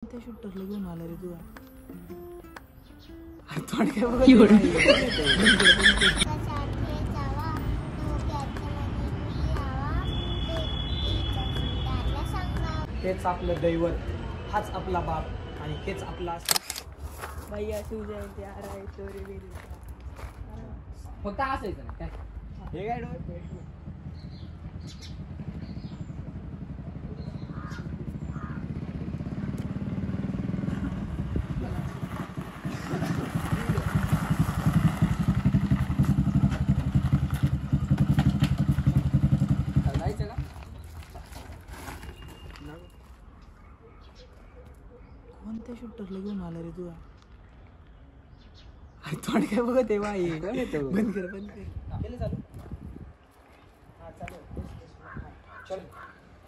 त्या शूटरला घेऊन आला रे तू हेच आपलं दैवत, हाच आपला बाप आणि हेच आपला भैया शिवजयंती आ रहा है चोरी बिरी फक्त असायचं ना काय हे काय कोणत्या शूटरला घेऊन आला रे तू तोंड काय बघत आहे बाई बंद कर बंद कर केलं चालू हा चालू चल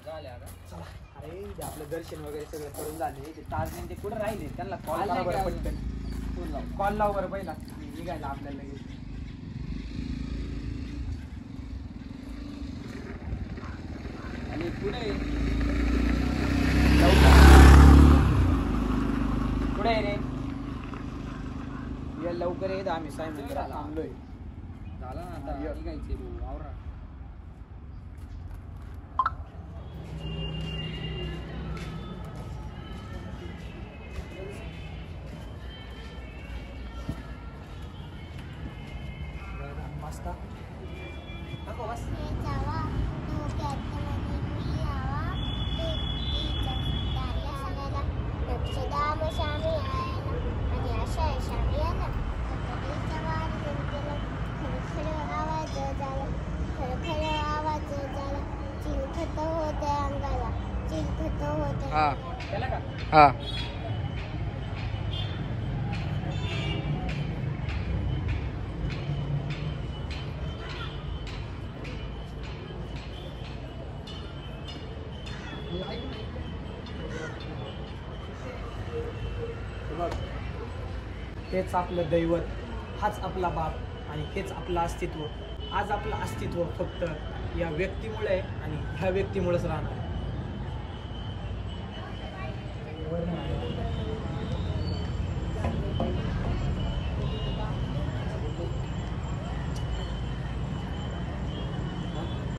झाले आता चला अरे इथे आपलं दर्शन वगैरे सगळं करून झाले ते ताजने ते कुठं राहिले त्यांना कॉल करा बरं पटकन कॉल लाव बरं पहिला निघायला आपल्याला लगेच आणि पुढे पुढे रे ये लवकर येत आम्ही साई मंदिरात थांबलोय झाला ना आता निघायचे तू आवरा मस्त नको बस हा हेच आपलं दैवत, हाच आपला बाप आणि हेच आपलं अस्तित्व. आज आपलं अस्तित्व फक्त या व्यक्तीमुळे आणि ह्या व्यक्तीमुळेच राहणार.